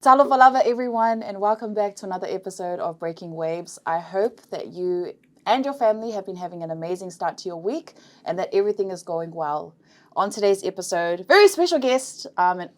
Talofa lava everyone, and welcome back to another episode of Breaking Waves. I hope that you and your family have been having an amazing start to your week and that everything is going well. On today's episode, very special guest, the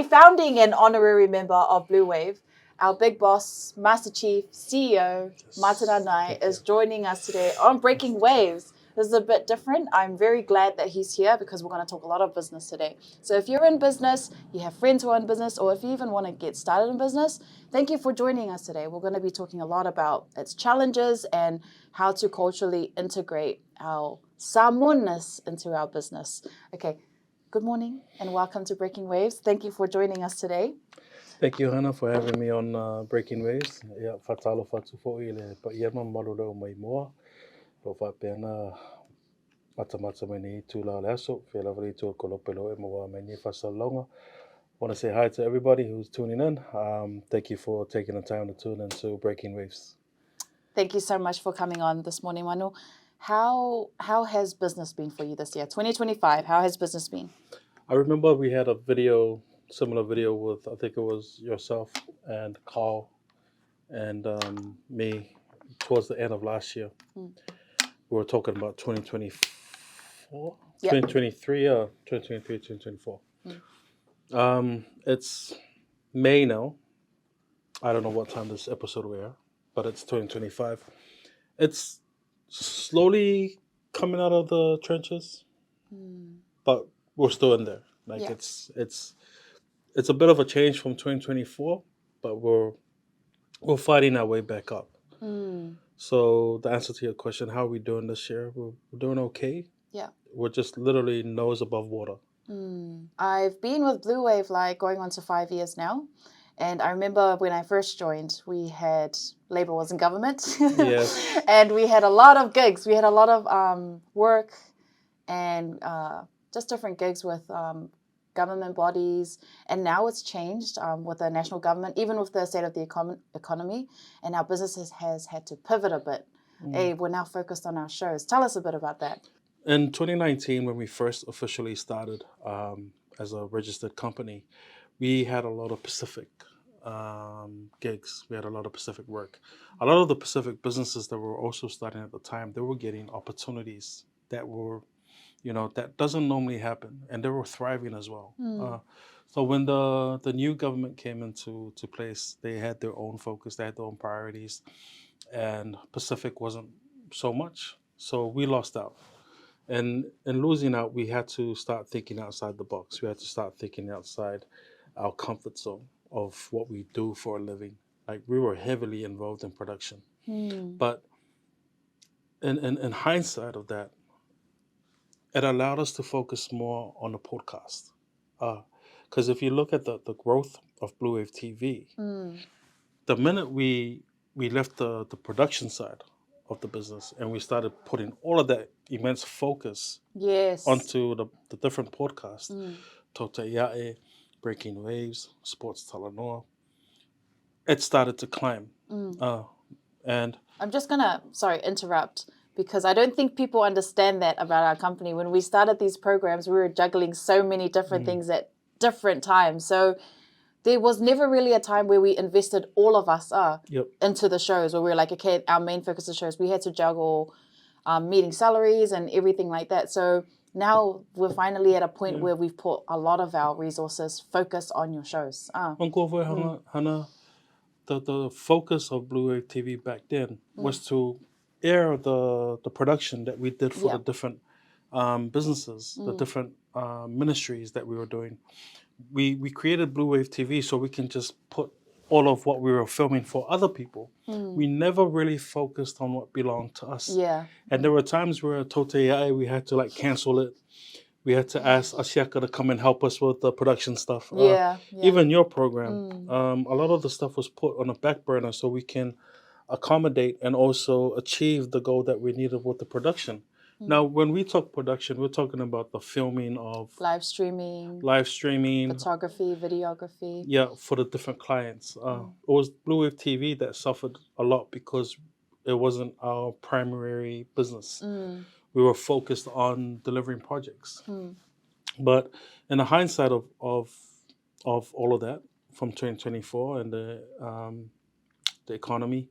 founding and honorary member of Bluwave, our big boss, Master Chief, CEO, Anae, is joining us today on Breaking Waves. This is a bit different. I'm very glad that he's here because we're going to talk a lot of business today. So if you're in business, you have friends who are in business, or if you even want to get started in business, thank you for joining us today. We're going to be talking a lot about its challenges and how to culturally integrate our Samoanness into our business. Okay, good morning and welcome to Breaking Waves. Thank you for joining us today. Thank you, Hana, for having me on Breaking Waves. Yeah, fatalo fatu fo ile pa yema malolo mai moa. Lo fa pena mata mani tu la laso fe la vali tu kolopelo e moa mani fa salonga. Want to say hi to everybody who's tuning in. Thank you for taking the time to tune into Breaking Waves. Thank you so much for coming on this morning, Manu. How has business been for you this year, 2025? How has business been? I remember we had a similar video with, I think it was yourself and Karl and me towards the end of last year. We were talking about 2024, yep. 2023, 2024. It's May now. I don't know what time this episode will air, but it's 2025. It's slowly coming out of the trenches, but we're still in there. Like it's a bit of a change from 2024, but we're fighting our way back up. So the answer to your question, how are we doing this year? We're doing okay. Yeah. We're just literally nose above water. I've been with Bluwave like going on to 5 years now. And I remember when I first joined, Labour was in government. Yes. And we had a lot of gigs. We had a lot of work and just different gigs with government bodies. And now it's changed with the national government, even with the state of the economy. And our businesses has had to pivot a bit. Hey, we're now focused on our shows. Tell us a bit about that. In 2019, when we first officially started as a registered company, we had a lot of Pacific gigs. We had a lot of Pacific work. A lot of the Pacific businesses that were also starting at the time, they were getting opportunities that were, that doesn't normally happen. And they were thriving as well. So when the new government came into place, they had their own focus, they had their own priorities. And Pacific wasn't so much. So we lost out. And in losing out, we had to start thinking outside the box. We had to start thinking outside our comfort zone of what we do for a living. Like we were heavily involved in production. But in hindsight of that, it allowed us to focus more on the podcast. Because if you look at the growth of Bluwave TV, the minute we left the production side of the business and we started putting all of that immense focus onto the different podcasts, Tote Yae, Breaking Waves, Sports Talanoa, it started to climb. And I'm just going to, interrupt, because I don't think people understand that about our company. When we started these programs, we were juggling so many different things at different times. So there was never really a time where we invested all of us into the shows, where we were like, okay, our main focus is shows. We had to juggle meeting salaries and everything like that. So now we're finally at a point where we've put a lot of our resources focused on your shows. Hana, the focus of Bluwave TV back then was to air the production that we did for the different businesses, the different ministries that we were doing. We created Bluwave TV so we can just put all of what we were filming for other people. We never really focused on what belonged to us. And there were times where we had to cancel it. We had to ask Asiaka to come and help us with the production stuff. Even your program, a lot of the stuff was put on a back burner so we can accommodate and also achieve the goal that we needed with the production. Now, when we talk production, we're talking about the filming of live streaming, photography, videography. Yeah, for the different clients. It was Bluwave TV that suffered a lot because it wasn't our primary business. We were focused on delivering projects. But in the hindsight of of all of that from 2024 and the economy.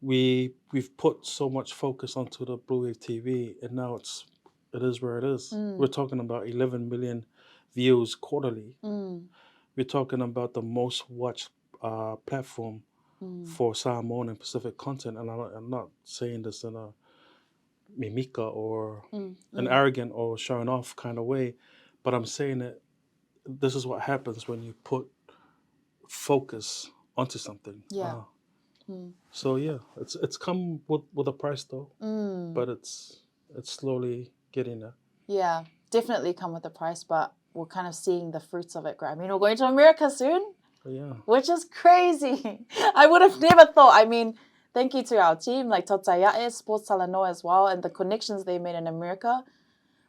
We've put so much focus onto the Bluwave TV, and now it is where it is. We're talking about 11 million views quarterly. We're talking about the most watched platform for Samoan and Pacific content, and I'm not saying this in a mimika or an arrogant or showing off kind of way, but I'm saying that this is what happens when you put focus onto something. Yeah. So yeah, it's come with a price though, but it's slowly getting there. Yeah, definitely come with a price, but we're kind of seeing the fruits of it grow. I mean, we're going to America soon, Yeah. which is crazy. I would have never thought. I mean, thank you to our team, like Totayae, Sports Talanoa as well, and the connections they made in America.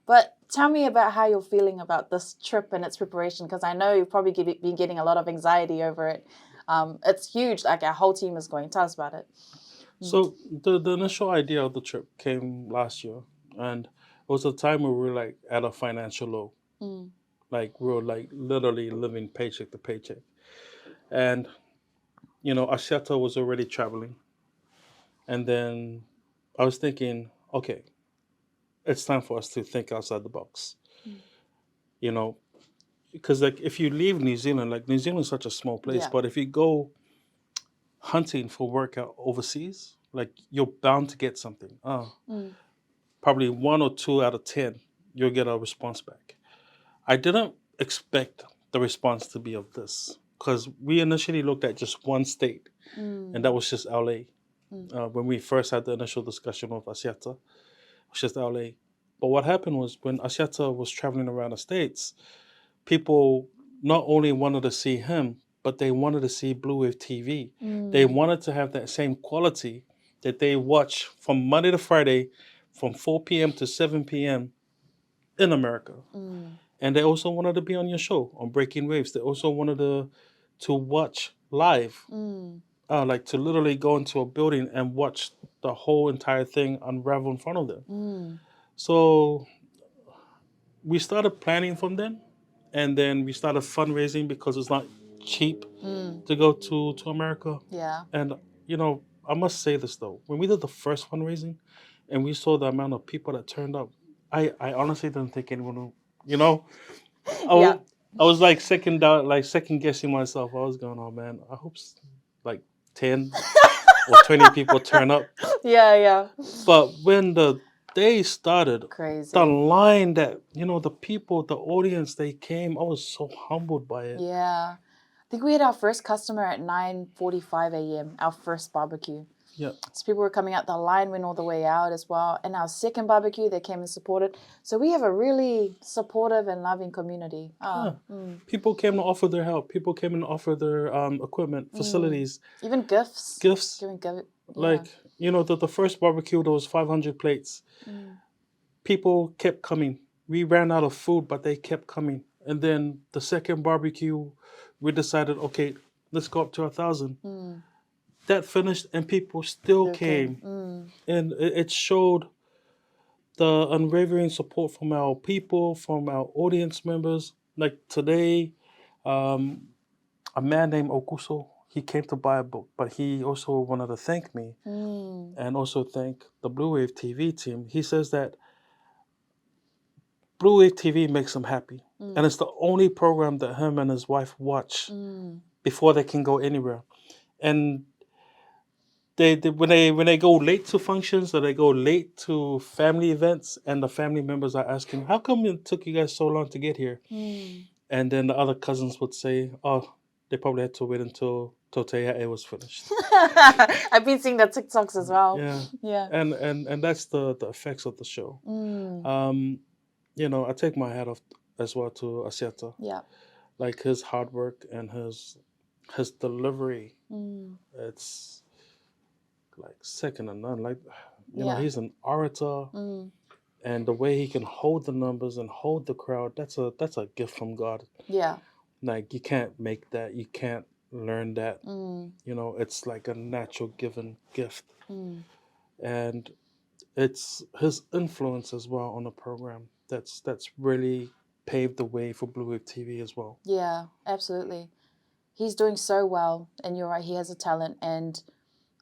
But tell me about how you're feeling about this trip and its preparation, because I know you've probably been getting a lot of anxiety over it. It's huge. Like, our whole team is going. Tell us about it. So the initial idea of the trip came last year, and it was a time where we were like at a financial low. Like we were like literally living paycheck to paycheck. And, Asiata was already traveling. And then I was thinking, okay, it's time for us to think outside the box. Because like if you leave New Zealand, like New Zealand is such a small place, Yeah. but if you go hunting for work out overseas, like you're bound to get something. Probably 1 or 2 out of 10, you'll get a response back. I didn't expect the response to be of this because we initially looked at just one state, and that was just LA. When we first had the initial discussion with Asiata, it was just LA. But what happened was when Asiata was traveling around the States, people not only wanted to see him, but they wanted to see Bluwave TV. They wanted to have that same quality that they watch from Monday to Friday from 4 p.m. to 7 p.m. in America. And they also wanted to be on your show, on Breaking Waves. They also wanted to watch live, like to literally go into a building and watch the whole entire thing unravel in front of them. So we started planning from then, and then we started fundraising because it's not cheap to go to America. Yeah. And, I must say this, though. When we did the first fundraising and we saw the amount of people that turned up, I honestly didn't think anyone would, Yeah. I was like second guessing myself. I was going, oh, man, I hope like 10 or 20 people turn up. Yeah. But when the day started, Crazy. the line that, the people, the audience, they came, I was so humbled by it. Yeah. I think we had our first customer at 9:45 a.m., our first barbecue. Yeah. So people were coming out, the line went all the way out as well. And our second barbecue, they came and supported. So we have a really supportive and loving community. People came to offer their help. People came and offer their equipment, facilities. Even gifts. Gifts. Giving gifts. Like, the first barbecue, there was 500 plates. People kept coming. We ran out of food, but they kept coming. And then the second barbecue, we decided, okay, let's go up to 1,000. That finished, and people still came. And it showed the unwavering support from our people, from our audience members. Like today, a man named Okuso, he came to buy a book, but he also wanted to thank me and also thank the Bluwave TV team. He says that Bluwave TV makes him happy. And it's the only program that him and his wife watch before they can go anywhere. And they when they go late to functions or they go late to family events, and the family members are asking, how come it took you guys so long to get here? And then the other cousins would say, oh, they probably had to wait until Toteae was finished. I've been seeing the TikToks as well. Yeah. And that's the effects of the show. I take my hat off as well to Asiata. Yeah. Like his hard work and his delivery. It's like second to none. Like, he's an orator. And the way he can hold the numbers and hold the crowd, that's a gift from God. Yeah. Like, you can't make that. You can't learn that. It's like a natural given gift. And it's his influence as well on the program that's really paved the way for Bluwave TV as well. Yeah, absolutely. He's doing so well, and you're right, he has a talent. And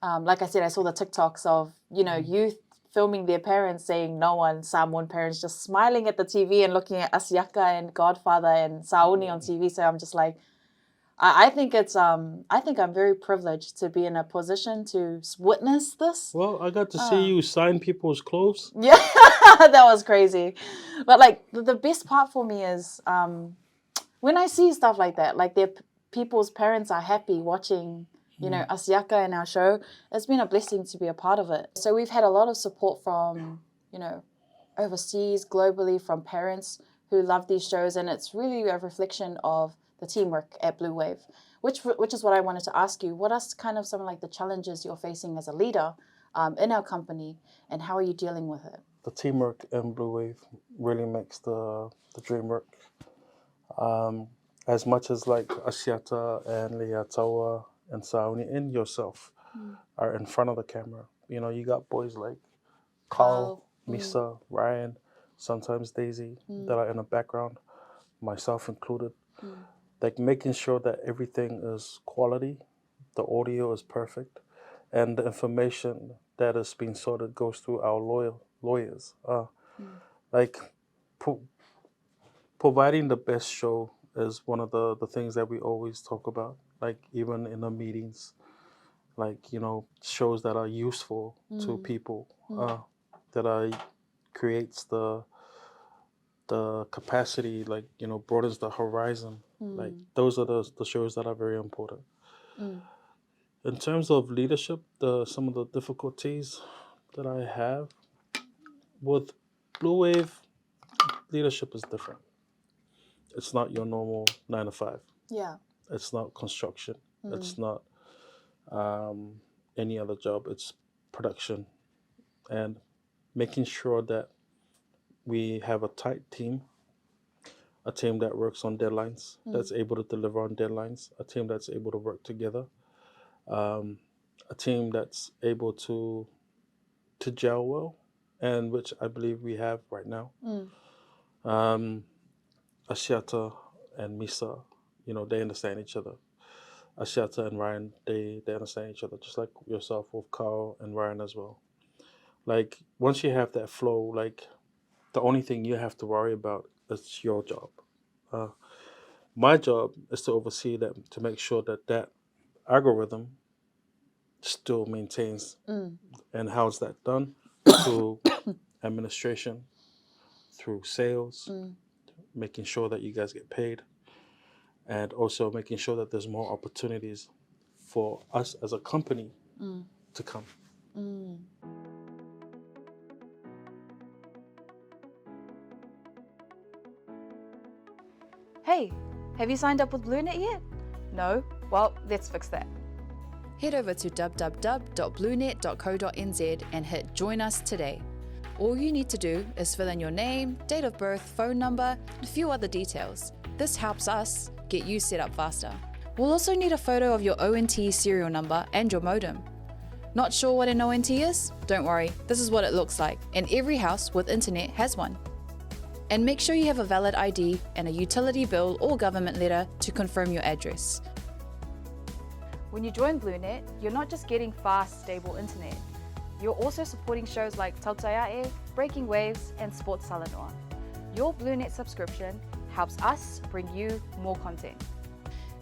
like I said, I saw the TikToks of, you know, youth filming their parents saying no one, Samoan parents just smiling at the TV and looking at Asiaka and Godfather and Sauni on TV. So I'm just like, I think it's I think I'm very privileged to be in a position to witness this. Well, I got to see you sign people's clothes. Yeah, that was crazy. But like the best part for me is when I see stuff like that, like people's parents are happy watching, you know, Asiaka in our show. It's been a blessing to be a part of it. So we've had a lot of support from, you know, overseas, globally, from parents who love these shows, and it's really a reflection of the teamwork at Bluwave, which is what I wanted to ask you. What are kind of some of like the challenges you're facing as a leader in our company, and how are you dealing with it? The teamwork in Bluwave really makes the dream work. As much as like Asiata and Leatawa and Sauni and yourself are in front of the camera, you know, you got boys like Karl, Misa, Ryan, sometimes Daisy that are in the background, myself included. Like making sure that everything is quality, the audio is perfect, and the information that is being sorted goes through our lawyers. Like providing the best show is one of the things that we always talk about, like even in the meetings, like, you know, shows that are useful to people, that creates the capacity, like, you know, broadens the horizon. Like those are the shows that are very important. In terms of leadership, some of the difficulties that I have with Bluwave, leadership is different. It's not your normal 9 to 5. Yeah. It's not construction. It's not any other job. It's production, and making sure that we have a tight team, a team that works on deadlines, that's able to deliver on deadlines, a team that's able to work together, a team that's able to gel well, and which I believe we have right now. Asiata and Misa, you know, they understand each other. Asiata and Ryan, they understand each other, just like yourself with Karl and Ryan as well. Like, once you have that flow, like, the only thing you have to worry about is your job. My job is to oversee that, to make sure that algorithm still maintains. And how's that done? Through administration, through sales, making sure that you guys get paid, and also making sure that there's more opportunities for us as a company to come. Hey, have you signed up with BlueNet yet? No? Well, let's fix that. Head over to www.bluenet.co.nz and hit Join Us today. All you need to do is fill in your name, date of birth, phone number, and a few other details. This helps us get you set up faster. We'll also need a photo of your ONT serial number and your modem. Not sure what an ONT is? Don't worry, this is what it looks like, and every house with internet has one. And make sure you have a valid ID and a utility bill or government letter to confirm your address. When you join BlueNet, you're not just getting fast, stable internet. You're also supporting shows like Tautaiae, Breaking Waves, and Sports Salanoa. Your BlueNet subscription helps us bring you more content.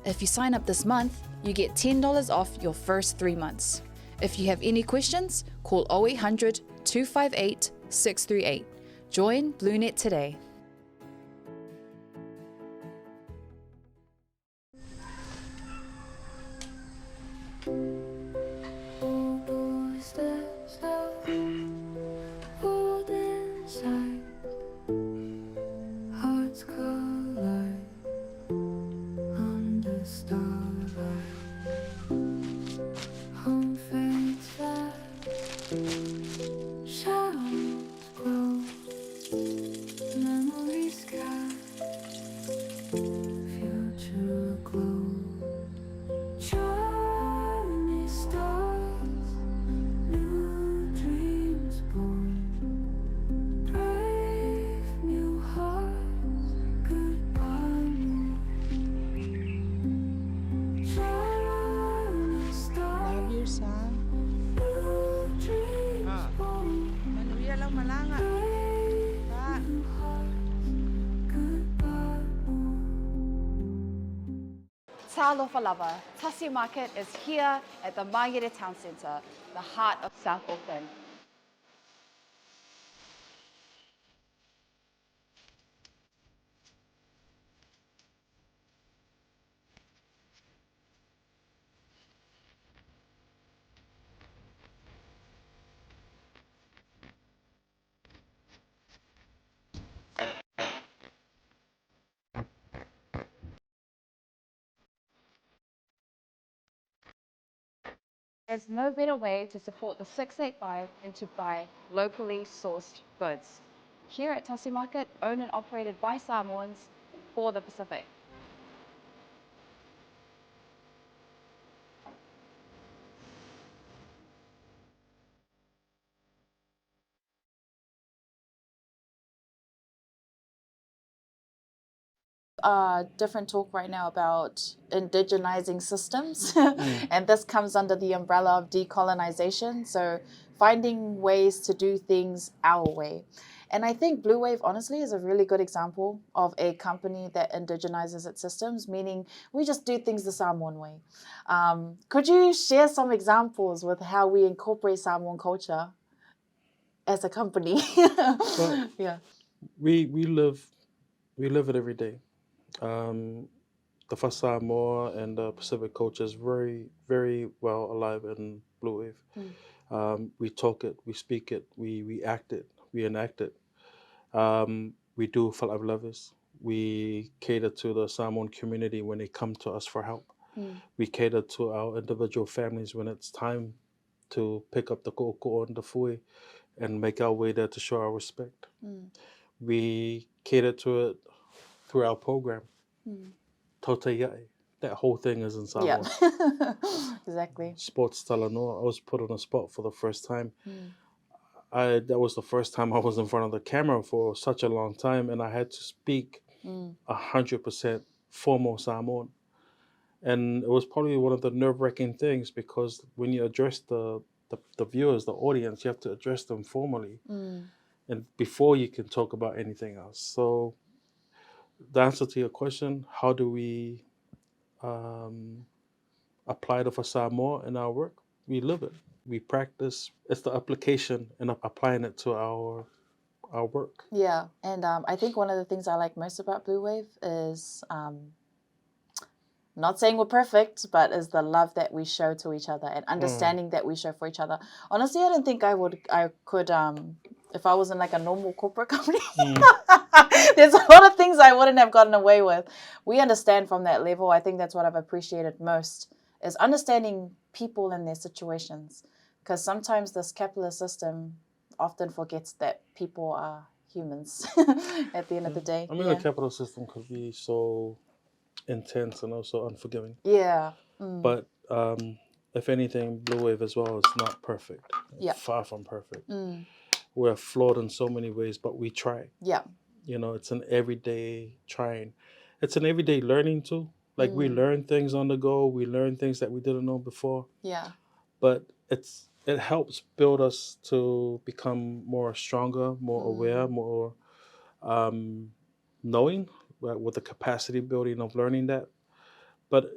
If you sign up this month, you get $10 off your first 3 months. If you have any questions, call 0800 258 638. Join BlueNet today. Shadows grow. Talofa lava, Tasi Market is here at the Mangere Town Centre, the heart of South Auckland. There's no better way to support the 685 than to buy locally sourced goods. Here at Tasi Market, owned and operated by Samoans for the Pacific. Different talk right now about indigenizing systems, and this comes under the umbrella of decolonization. So finding ways to do things our way. And I think Bluwave, honestly, is a really good example of a company that indigenizes its systems, meaning we just do things the Samoan way. Could you share some examples with how we incorporate Samoan culture as a company? Well, Yeah. we live it every day. The Samoa and the Pacific culture is very, very well alive in Bluwave. We talk it, we speak it, we act it, we enact it. We do levis. We cater to the Samoan community when they come to us for help. We cater to our individual families when it's time to pick up the ko'oko and the fui and make our way there to show our respect. We cater to it through our program. Tote Iai. That whole thing is in Samoa. Yeah. Exactly. Sports Talanoa. I was put on a spot for the first time. That was the first time I was in front of the camera for such a long time, and I had to speak 100% formal Samoan. And it was probably one of the nerve-wracking things, because when you address the viewers, the audience, you have to address them formally, and before you can talk about anything else. So the answer to your question, how do we apply the Samoa in our work? We live it. We practice. It's the application and applying it to our work. Yeah, and I think one of the things I like most about Bluwave is not saying we're perfect, but is the love that we show to each other and understanding that we show for each other. Honestly, I don't think I could if I was in like a normal corporate company. There's a lot of things I wouldn't have gotten away with. We understand from that level. I think that's what I've appreciated most, is understanding people and their situations. Because sometimes this capitalist system often forgets that people are humans at the end of the day. I mean, the capital system could be so intense and also unforgiving. Yeah. But if anything, Bluwave as well is not perfect. Yeah. Far from perfect. We're flawed in so many ways, but we try. Yeah. You know, it's an everyday trying. It's an everyday learning too. Like we learn things on the go. We learn things that we didn't know before. Yeah. But it helps build us to become more stronger, more aware, more knowing, with the capacity building of learning that. But,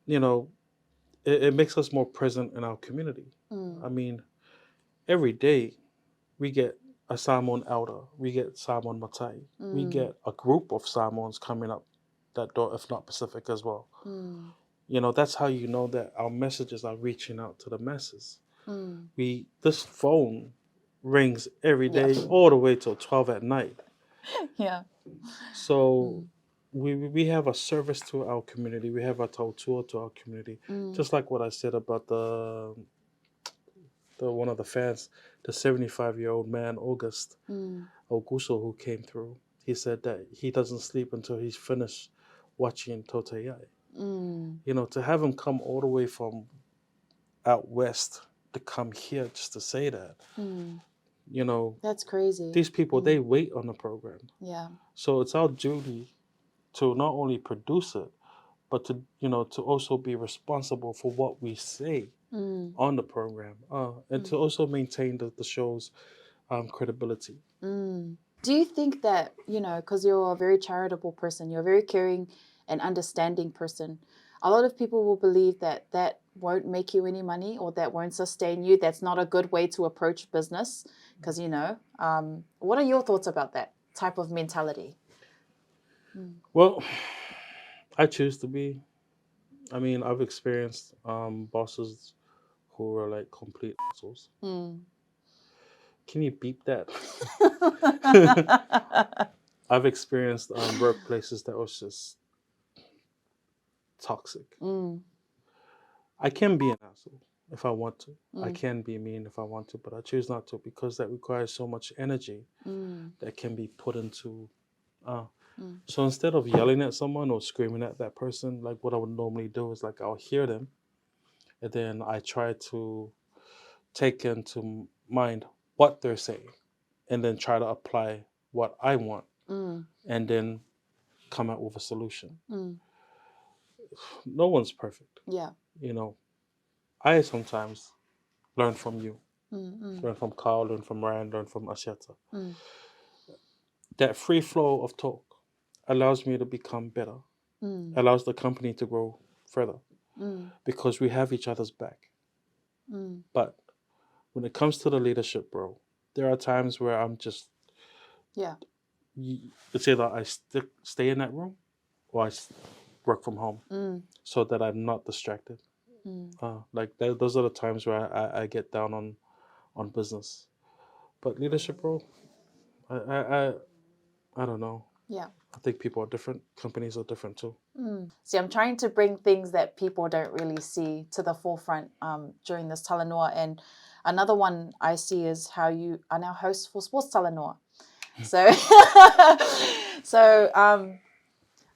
you know, it makes us more present in our community. I mean, every day we get a Samoan elder, we get Samoan Matai, we get a group of Samoans coming up that door, if not Pacific as well. You know, that's how you know that our messages are reaching out to the masses. This phone rings every day, all the way till 12 at night. Yeah. So we have a service to our community. We have a tautua to our community. Just like what I said about the one of the fans, the 75-year-old man, August Augusto, who came through. He said that he doesn't sleep until he's finished watching Tote Iai. You know, to have him come all the way from out west to come here just to say that, you know, that's crazy. These people, they wait on the program. Yeah. So it's our duty to not only produce it, but to, you know, to also be responsible for what we say on the program, and to also maintain the show's credibility. Do you think that, you know, because you're a very charitable person, you're a very caring and understanding person, a lot of people will believe that that won't make you any money or that won't sustain you. That's not a good way to approach business because, what are your thoughts about that type of mentality? Well, I choose to be. I mean, I've experienced bosses who are like complete assholes. Can you beep that? I've experienced workplaces that was just toxic. I can be an asshole if I want to. I can be mean if I want to, but I choose not to because that requires so much energy that can be put into. So instead of yelling at someone or screaming at that person, like what I would normally do is like I'll hear them, and then I try to take into mind what they're saying, and then try to apply what I want, and then come out with a solution. No one's perfect. Yeah. I sometimes learn from you, learn from Karl, learn from Ryan, learn from Asheta. That free flow of talk allows me to become better, allows the company to grow further, because we have each other's back. But when it comes to the leadership, bro, there are times where I'm just, it's either I stay in that room or I work from home so that I'm not distracted. Those are the times where I get down on business. But leadership, bro, I don't know. Yeah. I think people are different. Companies are different too. See, I'm trying to bring things that people don't really see to the forefront during this talanoa. And another one I see is how you are now host for Sports Talanoa. So,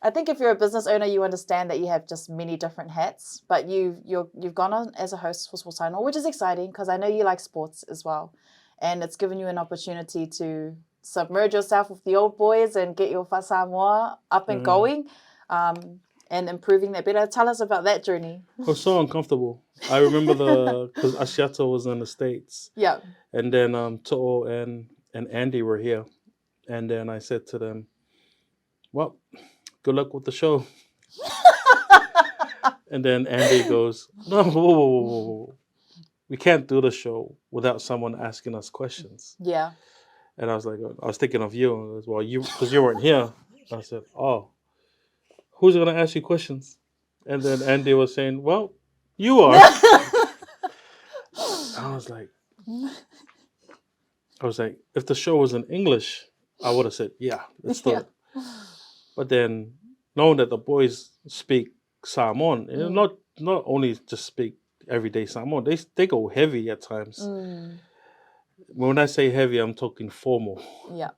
I think if you're a business owner, you understand that you have just many different hats. But you've gone on as a host for Sports Talanoa, which is exciting because I know you like sports as well, and it's given you an opportunity to submerge yourself with the old boys and get your Samoa up and going, and improving that better. Tell us about that journey. It was so uncomfortable. I remember because Asiata was in the States. Yeah. And then To'o and Andy were here. And then I said to them, well, good luck with the show. And then Andy goes, no, whoa. We can't do the show without someone asking us questions. Yeah. And I was thinking of you. And goes, well, because you weren't here. I said, oh, who's going to ask you questions? And then Andy was saying, well, you are. I was like, if the show was in English, I would have said, yeah, let's do it. But then, knowing that the boys speak Samoan, not only just speak everyday Samoan, they go heavy at times. When I say heavy, I'm talking formal. Yeah.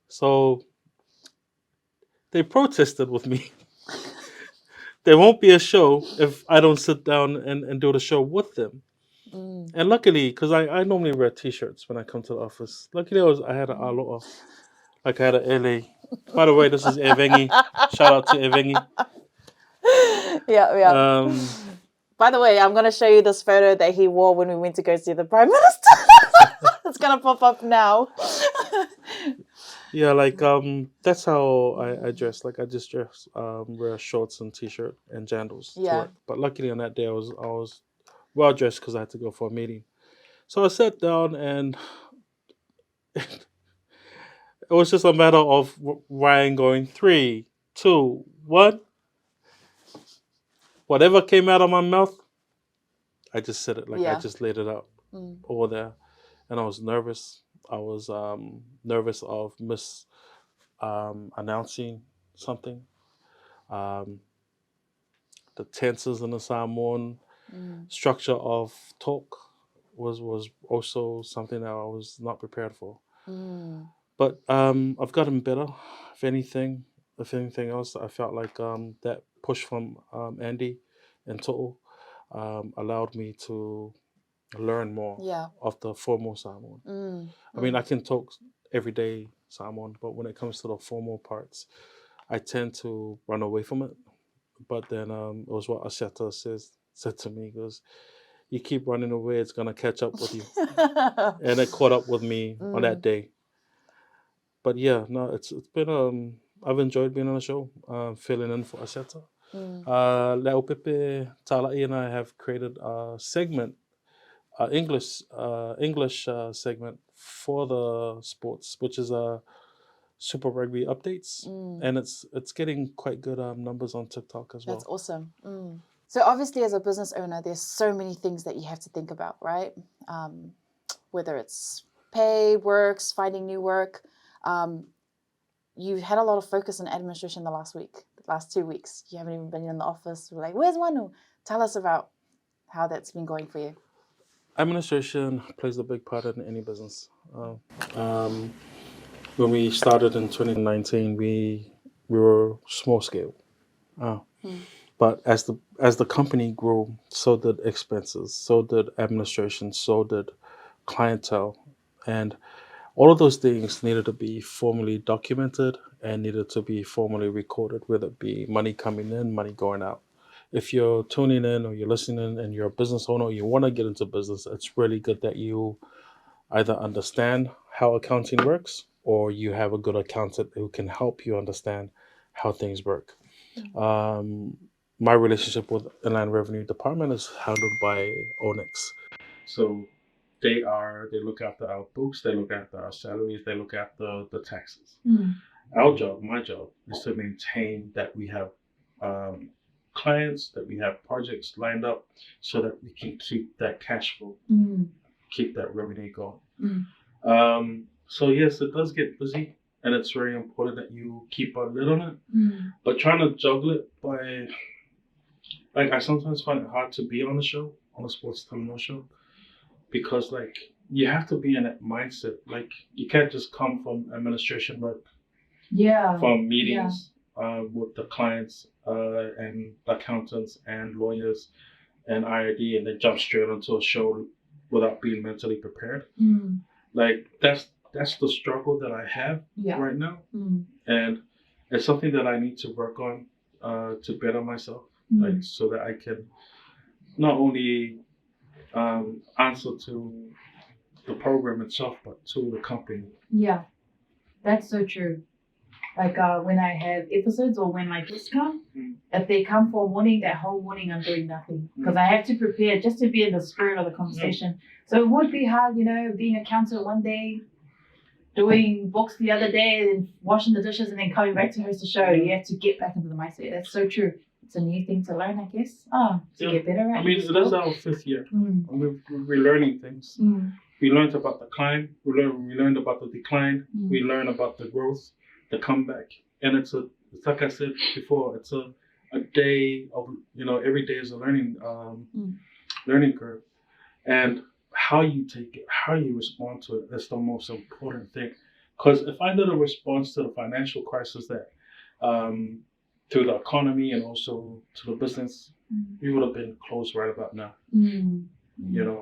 So they protested with me. There won't be a show if I don't sit down and do the show with them. And luckily, because I normally wear T-shirts when I come to the office. Luckily, I had an aloha. Like I had an LA. By the way, this is Evengi. Shout out to Evengi. Yeah. By the way, I'm going to show you this photo that he wore when we went to go see the Prime Minister. It's going to pop up now. Yeah, that's how I dress. Like I just dress, wear shorts and T-shirt and jandals. Yeah. But luckily on that day, I was well dressed because I had to go for a meeting. So I sat down and it was just a matter of Ryan going 3, 2, 1. Whatever came out of my mouth, I just said it. I just laid it out over there. And I was nervous. I was nervous of announcing something. The tenses in the Samoan structure of talk was also something that I was not prepared for. But I've gotten better. If anything else, I felt like that push from Andy and To'o allowed me to learn more of the formal Samoan. I mean, I can talk everyday Samoan, but when it comes to the formal parts, I tend to run away from it. But then it was what Aseta said to me, goes, you keep running away, it's going to catch up with you. And it caught up with me on that day. But yeah, no, it's been, I've enjoyed being on the show, filling in for Aseta. Leo Pepe, Talai and I have created a segment, English segment for the sports, which is Super Rugby updates, and it's getting quite good numbers on TikTok as well. That's awesome. So obviously, as a business owner, there's so many things that you have to think about, right? Whether it's pay, works, finding new work. You had a lot of focus on administration the last 2 weeks. You haven't even been in the office. We're like, where's Manu? Tell us about how that's been going for you. Administration plays a big part in any business. When we started in 2019, we were small scale. But as the company grew, so did expenses, so did administration, so did clientele. And all of those things needed to be formally documented and needed to be formally recorded, whether it be money coming in, money going out. If you're tuning in or you're listening and you're a business owner or you want to get into business, it's really good that you either understand how accounting works or you have a good accountant who can help you understand how things work. My relationship with Inland Revenue Department is handled by Onyx. So they look after our books, they look after our salaries, they look after the taxes. Our job, my job, is to maintain that we have clients, that we have projects lined up so that we can keep that cash flow, keep that revenue going. So yes, it does get busy, and it's very important that you keep a lid on it. But trying to juggle it by, I sometimes find it hard to be on a show, on a sports terminal show, because you have to be in that mindset. You can't just come from administration work, from meetings with the clients and accountants and lawyers and IRD, and then jump straight onto a show without being mentally prepared. That's the struggle that I have right now, and it's something that I need to work on to better myself, so that I can not only answer to the program itself, but to the company. Yeah, that's so true. When I have episodes or when my guests come, if they come for a morning, that whole morning I'm doing nothing because I have to prepare just to be in the spirit of the conversation. So it would be hard, being accountant one day, doing books the other day, and washing the dishes, and then coming back to host a show. You have to get back into the mindset. That's so true. It's a new thing to learn, I guess. To get better at. I mean, it is our 5th year. We're learning things. We learned about the climb. We learned about the decline. We learned about the growth, the comeback. And it's like I said before, it's a day of, every day is a learning curve. And how you take it, how you respond to it, that's the most important thing. Because if I did a response to the financial crisis that through the economy and also to the business, we would have been closed right about now. We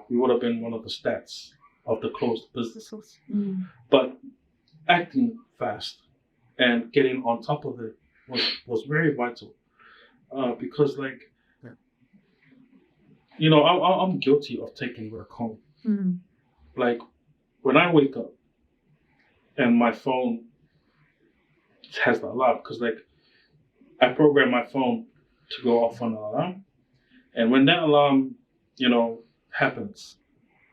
would have been one of the stats of the closed businesses. But acting fast and getting on top of it was very vital. Because I'm guilty of taking work home. When I wake up and my phone has the alarm, because I program my phone to go off on an alarm, and when that alarm happens,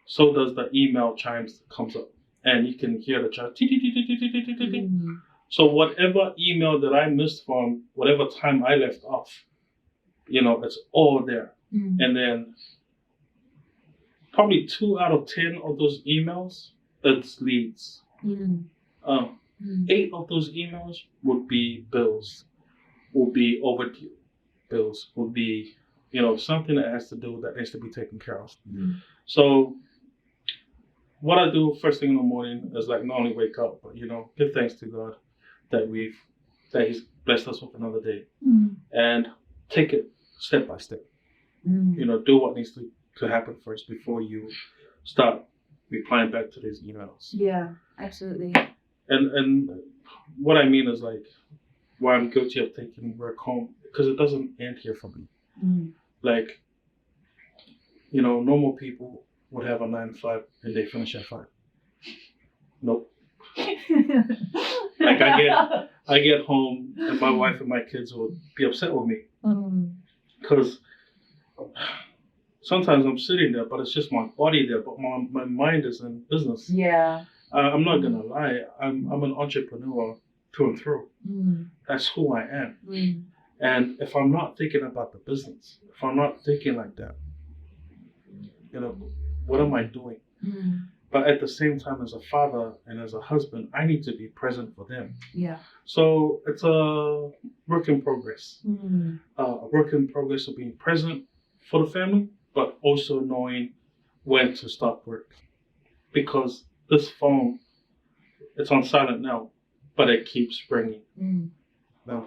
so does the email chimes comes up, and you can hear the chime. So whatever email that I missed from whatever time I left off, it's all there. And then probably 2 out of 10 of those emails, it's leads. 8 of those emails would be bills, would be overdue bills, would be, something that has to do, that needs to be taken care of. So what I do first thing in the morning is not only wake up, but, give thanks to God that He's blessed us with another day, and take it step by step. Do what needs to happen first before you start replying back to these emails. Yeah, absolutely. And what I mean is why I'm guilty of taking work home, because it doesn't end here for me. Normal people would have a 9 to 5 and they finish at 5. Nope. I get home and my wife and my kids will be upset with me Mm. because sometimes I'm sitting there, but it's just my body there, but my mind is in business. Yeah. I'm not gonna lie. I'm an entrepreneur through and through. Mm. That's who I am. Mm. And if I'm not thinking about the business, if I'm not thinking like that, what am I doing? Mm. But at the same time, as a father and as a husband, I need to be present for them. Yeah. So it's a work in progress. Mm. A work in progress of being present for the family, but also knowing when to stop work. Because this phone, it's on silent now, but it keeps ringing. Mm. No.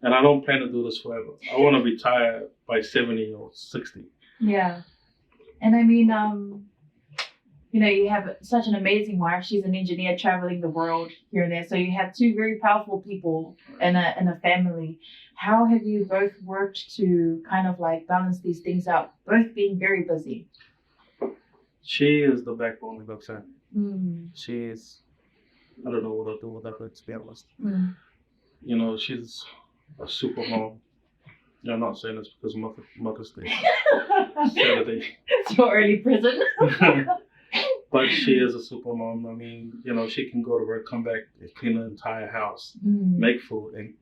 And I don't plan to do this forever. I want to retire by 70 or 60. Yeah. And I mean, you have such an amazing wife. She's an engineer traveling the world here and there. So you have two very powerful people in a family. How have you both worked to kind of like balance these things out, both being very busy? She is the backbone of the family. Mm. She is, I don't know what I'll do without her, to be honest. Mm. She's a super mom. I'm not saying this because Mother's Day, Saturday. It's your early prison. But she is a super mom. I mean, she can go to work, come back, clean the entire house, Mm. make food, and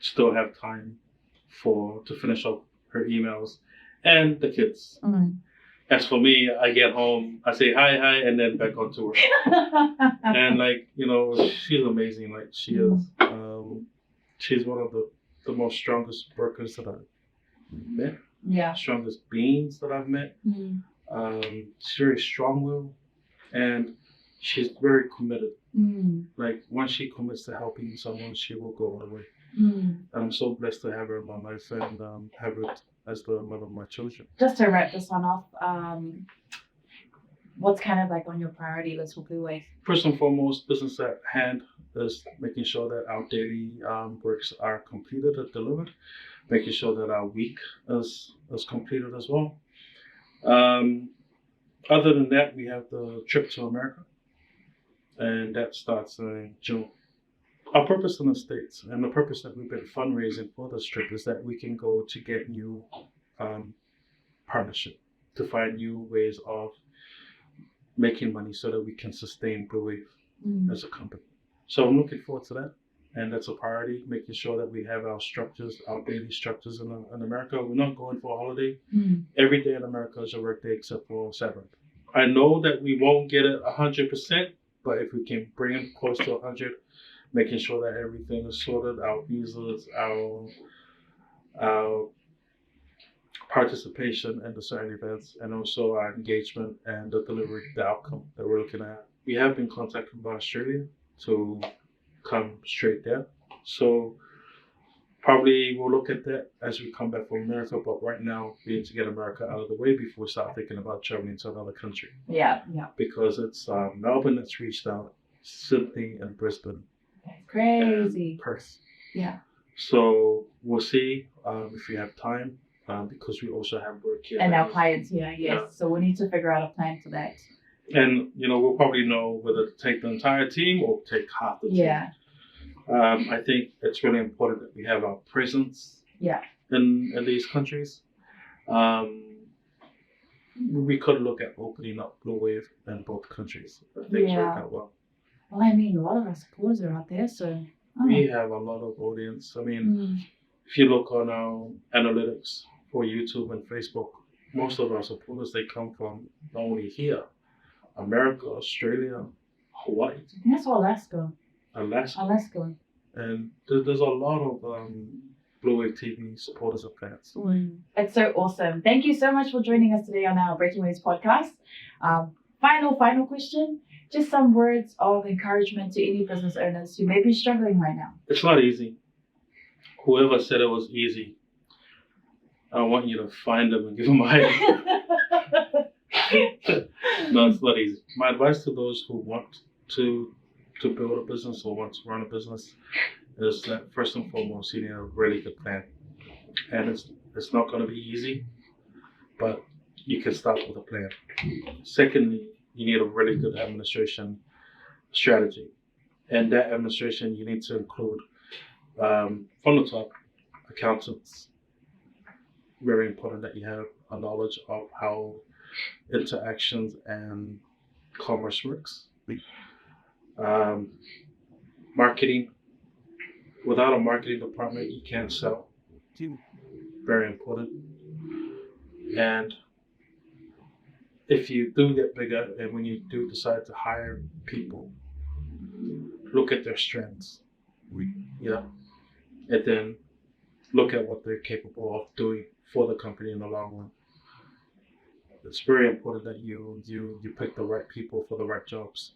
still have time to finish up her emails and the kids. Mm. As for me, I get home, I say hi, and then back on to work. And she's amazing. Like she is. She's one of the most strongest workers that I've met. Yeah. Strongest beings that I've met. Mm. She's very strong-willed, and she's very committed. Mm. Like once she commits to helping someone, she will go all the way. Mm. And I'm so blessed to have her in my life and have her as the mother of my children. Just to wrap this one off, what's kind of like on your priority list for Bluwave? First and foremost, business at hand is making sure that our daily works are completed and delivered, making sure that our week is completed as well. Other than that, we have the trip to America, and that starts in June. Our purpose in the States, and the purpose that we've been fundraising for this trip, is that we can go to get new partnership, to find new ways of making money so that we can sustain Bluwave as a company. So I'm looking forward to that, and that's a priority, making sure that we have our structures, our daily structures in America. We're not going for a holiday. Every day in America is a work day except for Saturday. I know that we won't get it 100%, but if we can bring it close to 100, making sure that everything is sorted, our visas, our participation in the certain events, and also our engagement and the delivery, the outcome that we're looking at. We have been contacted by Australia to come straight there. So probably we'll look at that as we come back from America, but right now we need to get America out of the way before we start thinking about traveling to another country. Yeah. Because it's Melbourne that's reached out, Sydney and Brisbane. That's crazy. And Perth. Yeah. So we'll see if we have time, because we also have work here. And our clients here, yes. Yeah. So we need to figure out a plan for that. And we'll probably know whether to take the entire team or take half the team. Yeah. I think it's really important that we have our presence in these countries. We could look at opening up Bluwave in both countries if things work out well. Well, I mean, a lot of our supporters are out there, so. We have a lot of audience. I mean, if you look on our analytics for YouTube and Facebook, most of our supporters, they come from not only here, America, Australia, Hawaii. And that's Alaska. Alaska. And there's a lot of Bluwave TV supporters and fans. That's so awesome. Thank you so much for joining us today on our Breaking Waves podcast. Final question. Just some words of encouragement to any business owners who may be struggling right now. It's not easy. Whoever said it was easy, I want you to find them and give them a high. No, it's not easy. My advice to those who want to build a business or want to run a business is that first and foremost, you need a really good plan. And it's not going to be easy, but you can start with a plan. Secondly, you need a really good administration strategy. And that administration, you need to include From the top, accountants, very important that you have a knowledge of how interactions and commerce works. Marketing, without a marketing department, you can't sell. Very important. And if you do get bigger and when you do decide to hire people, look at their strengths, and then look at what they're capable of doing for the company in the long run. It's very important that you pick the right people for the right jobs.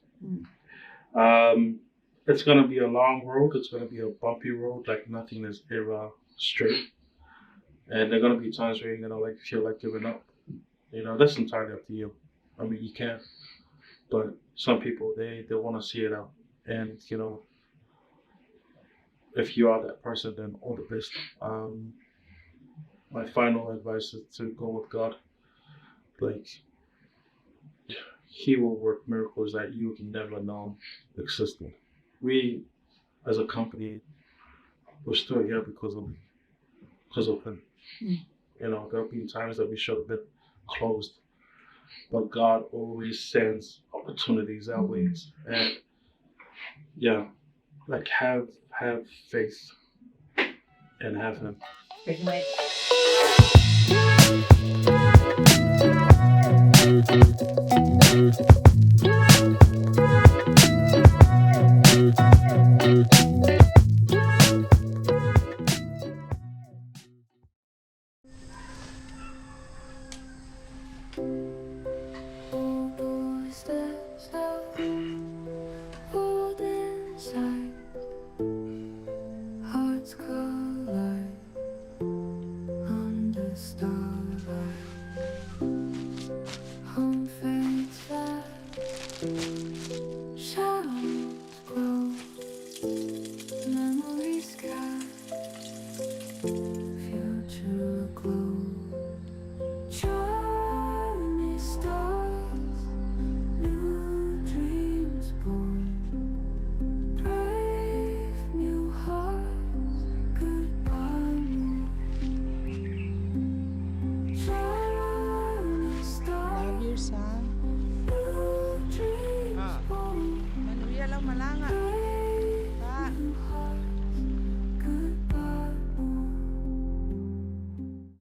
It's going to be a long road. It's going to be a bumpy road. Like nothing is ever straight. And there are going to be times where you're going to feel like giving up. That's entirely up to you. I mean, you can't. But some people, they want to see it out. And, if you are that person, then all the best. My final advice is to go with God. He will work miracles that you can never know existed. We, as a company, we're still here because of him. There have been times that we should have been closed, but God always sends opportunities our ways. And have faith and have him. Manuia lang malanga.